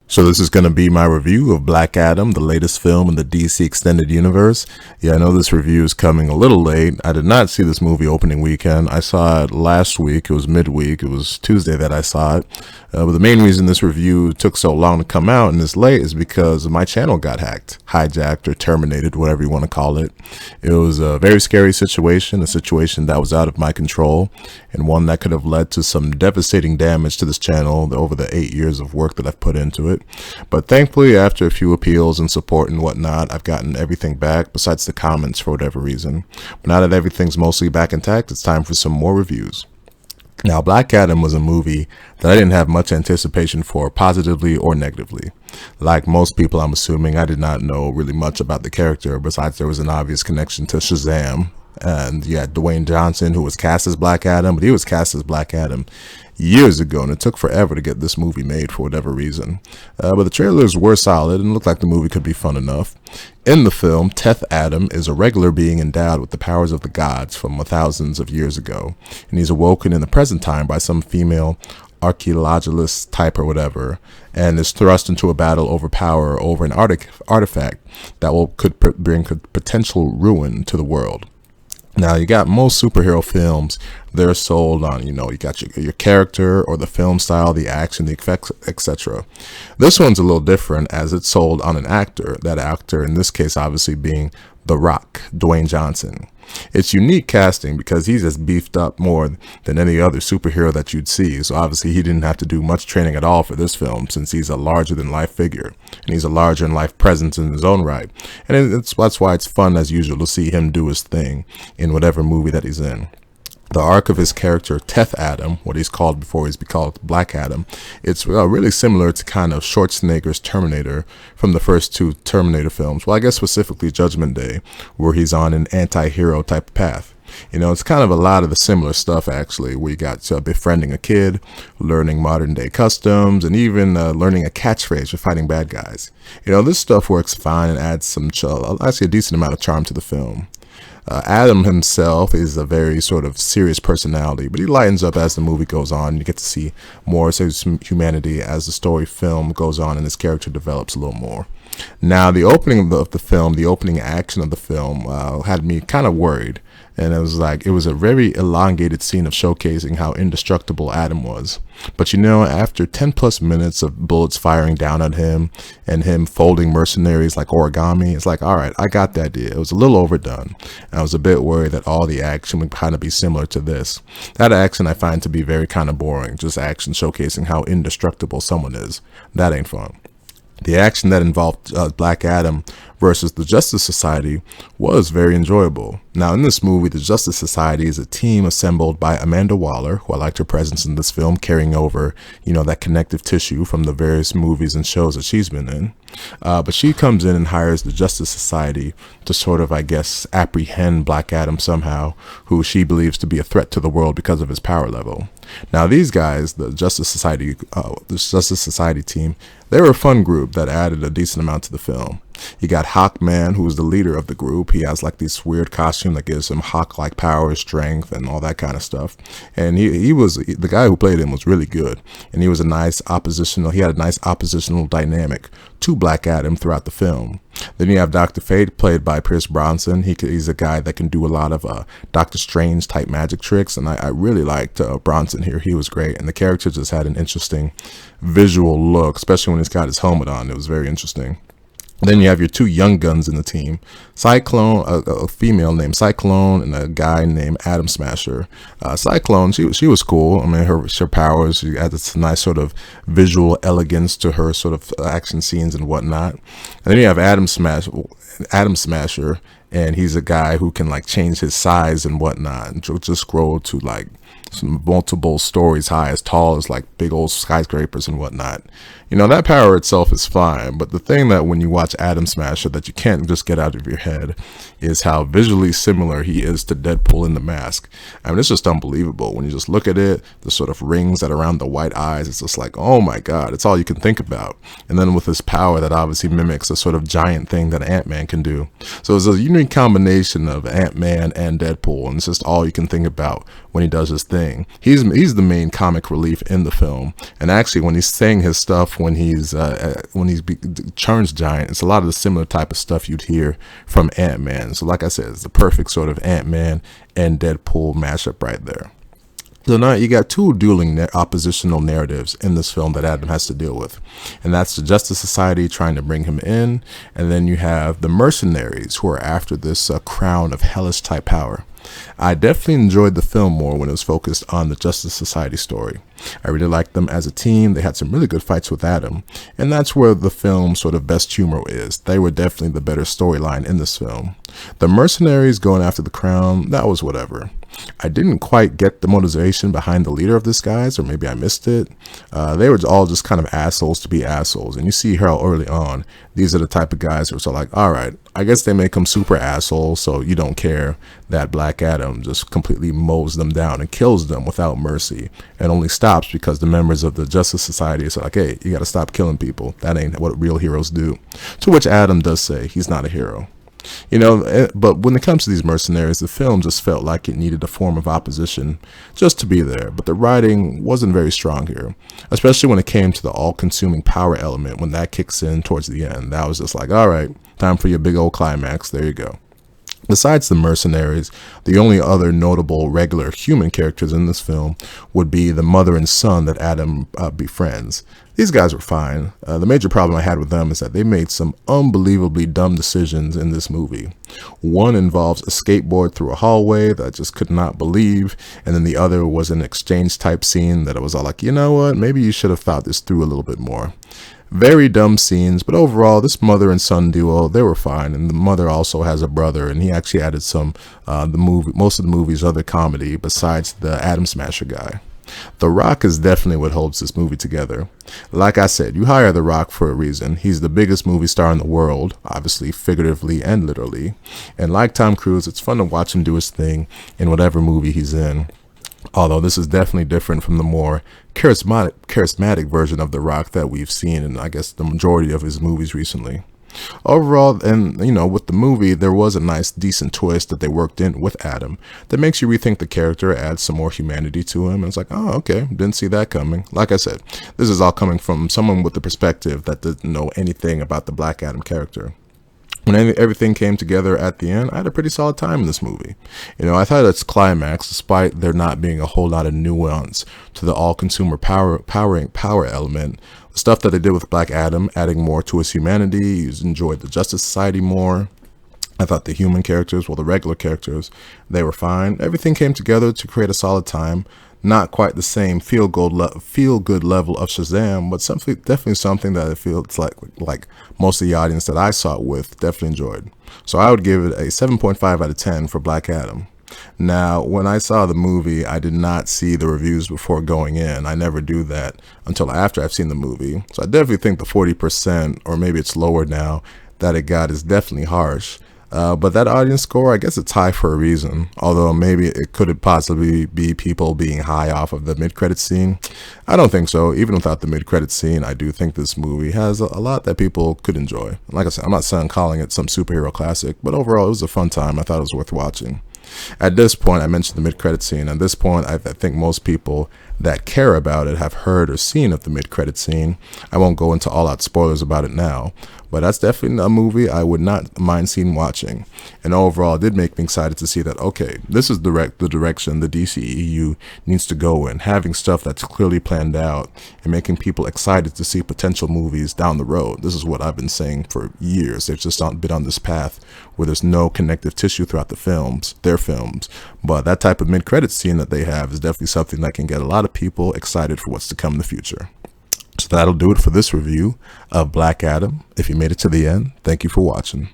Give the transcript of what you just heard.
So this is going to be my review of Black Adam, the latest film in the DC Extended Universe. Yeah, I know this review is coming a little late. I did not see this movie opening weekend. I saw it last week. It was midweek. It was Tuesday that I saw it. But the main reason this review took so long to come out and is late is because my channel got hacked, hijacked, or terminated, whatever you want to call it. It was a very scary situation, a situation that was out of my control, and one that could have led to some devastating damage to this channel over the 8 years of work that I've put into it. But thankfully, after a few appeals and support and whatnot, I've gotten everything back besides the comments for whatever reason. But now that everything's mostly back intact, it's time for some more reviews. Now, Black Adam was a movie that I didn't have much anticipation for, positively or negatively. Like most people, I'm assuming, I did not know really much about the character, besides there was an obvious connection to Shazam. And you had Dwayne Johnson, who was cast as Black Adam, but he was cast as Black Adam years ago, and it took forever to get this movie made for whatever reason. But the trailers were solid and looked like the movie could be fun enough. In the film, Teth Adam is a regular being endowed with the powers of the gods from thousands of years ago, and he's awoken in the present time by some female archaeologist type or whatever, and is thrust into a battle over power over an artifact that could bring potential ruin to the world. Now, you got most superhero films, they're sold on, you got your character or the film style, the action, the effects, etc. This one's a little different as it's sold on an actor, that actor in this case obviously being The Rock, Dwayne Johnson. It's unique casting because he's just beefed up more than any other superhero that you'd see. So obviously he didn't have to do much training at all for this film, since he's a larger than life figure and he's a larger than life presence in his own right. And that's why it's fun as usual to see him do his thing in whatever movie that he's in. The arc of his character, Teth Adam, what he's called before he's called Black Adam, it's really similar to kind of Schwarzenegger's Terminator from the first two Terminator films. Well, I guess specifically Judgment Day, where he's on an anti-hero type of path. It's kind of a lot of the similar stuff, actually, where you got befriending a kid, learning modern day customs, and even learning a catchphrase for fighting bad guys. This stuff works fine and adds some, actually a decent amount of charm to the film. Adam himself is a very sort of serious personality, but he lightens up as the movie goes on. You get to see more of his humanity as the story film goes on and his character develops a little more. Now, the opening of the film, the opening action of the film had me kind of worried. And it was a very elongated scene of showcasing how indestructible Adam was. But after 10 plus minutes of bullets firing down at him and him folding mercenaries like origami, it's like, all right, I got the idea. It was a little overdone. And I was a bit worried that all the action would kind of be similar to this. That action I find to be very kind of boring, just action showcasing how indestructible someone is. That ain't fun. The action that involved Black Adam versus the Justice Society was very enjoyable. Now, in this movie, the Justice Society is a team assembled by Amanda Waller, who I liked her presence in this film, carrying over, that connective tissue from the various movies and shows that she's been in. But she comes in and hires the Justice Society to sort of, I guess, apprehend Black Adam somehow, who she believes to be a threat to the world because of his power level. Now, these guys, the Justice Society team, they were a fun group that added a decent amount to the film. You got Hawkman, who's the leader of the group. He has like this weird costume that gives him Hawk-like power, strength, and all that kind of stuff. And the guy who played him was really good. And he had a nice oppositional dynamic to Black Adam throughout the film. Then you have Dr. Fate, played by Pierce Bronson. He's a guy that can do a lot of Doctor Strange type magic tricks, and I really liked Bronson here. He was great, and the character just had an interesting visual look, especially when he's got his helmet on. It was very interesting. Then you have your two young guns in the team, Cyclone, a female named Cyclone, and a guy named Atom Smasher. Cyclone, she was cool. I mean, her powers, she had this nice sort of visual elegance to her sort of action scenes and whatnot. And then you have Atom Smasher, and he's a guy who can like change his size and whatnot, and just grow to like some multiple stories high, as tall as like big old skyscrapers and whatnot. That power itself is fine, but the thing that when you watch Atom Smasher that you can't just get out of your head is how visually similar he is to Deadpool in The Mask. I mean, it's just unbelievable. When you just look at it, the sort of rings that are around the white eyes, it's just like, oh my God, it's all you can think about. And then with his power that obviously mimics a sort of giant thing that Ant-Man can do. So it's a unique combination of Ant-Man and Deadpool, and it's just all you can think about when he does his thing. thing. He's the main comic relief in the film, and actually, when he's saying his stuff, when turns giant, it's a lot of the similar type of stuff you'd hear from Ant-Man. So, like I said, it's the perfect sort of Ant-Man and Deadpool mashup right there. So now you got two dueling oppositional narratives in this film that Adam has to deal with. And that's the Justice Society trying to bring him in. And then you have the mercenaries who are after this crown of hellish type power. I definitely enjoyed the film more when it was focused on the Justice Society story. I really liked them as a team. They had some really good fights with Adam. And that's where the film's sort of best humor is. They were definitely the better storyline in this film. The mercenaries going after the crown, that was whatever. I didn't quite get the motivation behind the leader of this guys, or maybe I missed it. They were all just kind of assholes to be assholes. And you see how early on, these are the type of guys who are like, all right, I guess they make them super assholes, so you don't care that Black Adam just completely mows them down and kills them without mercy, and only stops because the members of the Justice Society are like, hey, you got to stop killing people. That ain't what real heroes do. To which Adam does say he's not a hero. But when it comes to these mercenaries, the film just felt like it needed a form of opposition just to be there. But the writing wasn't very strong here, especially when it came to the all-consuming power element. When that kicks in towards the end, that was just like, all right, time for your big old climax. There you go. Besides the mercenaries, the only other notable regular human characters in this film would be the mother and son that Adam befriends. These guys were fine. The major problem I had with them is that they made some unbelievably dumb decisions in this movie. One involves a skateboard through a hallway that I just could not believe, and then the other was an exchange type scene that I was all like, you know what, maybe you should have thought this through a little bit more. Very dumb scenes, but overall, this mother and son duo, they were fine. And the mother also has a brother, and he actually added most of the movie's other comedy besides the Atom Smasher guy. The Rock is definitely what holds this movie together. Like I said, you hire The Rock for a reason. He's the biggest movie star in the world, obviously figuratively and literally. And like Tom Cruise, it's fun to watch him do his thing in whatever movie he's in. Although this is definitely different from the more charismatic version of The Rock that we've seen in, I guess, the majority of his movies recently. Overall, and with the movie, there was a nice, decent twist that they worked in with Adam that makes you rethink the character, adds some more humanity to him, and it's like, oh, okay, didn't see that coming. Like I said, this is all coming from someone with the perspective that didn't know anything about the Black Adam character. When everything came together at the end, I had a pretty solid time in this movie. I thought its climax, despite there not being a whole lot of nuance to the all-consumer power element, the stuff that they did with Black Adam, adding more to his humanity, you enjoyed the Justice Society more. I thought the human characters, the regular characters, they were fine. Everything came together to create a solid time. Not quite the same feel-good level of Shazam, but definitely something that I feel it's like most of the audience that I saw it with definitely enjoyed. So I would give it a 7.5 out of 10 for Black Adam. Now, when I saw the movie, I did not see the reviews before going in. I never do that until after I've seen the movie. So I definitely think the 40%, or maybe it's lower now, that it got is definitely harsh. But that audience score, I guess it's high for a reason. Although maybe it could possibly be people being high off of the mid-credit scene. I don't think so. Even without the mid-credit scene, I do think this movie has a lot that people could enjoy. Like I said, I'm not calling it some superhero classic, but overall it was a fun time. I thought it was worth watching. At this point, I mentioned the mid-credit scene. At this point, I think most people that care about it have heard or seen of the mid-credit scene. I won't go into all-out spoilers about it now, but that's definitely a movie I would not mind seeing watching. And overall, it did make me excited to see that, okay, this is the direction the DCEU needs to go in, having stuff that's clearly planned out and making people excited to see potential movies down the road. This is what I've been saying for years. They've just been on this path where there's no connective tissue throughout their films. But that type of mid-credit scene that they have is definitely something that can get a lot of people excited for what's to come in the future. So that'll do it for this review of Black Adam. If you made it to the end, thank you for watching.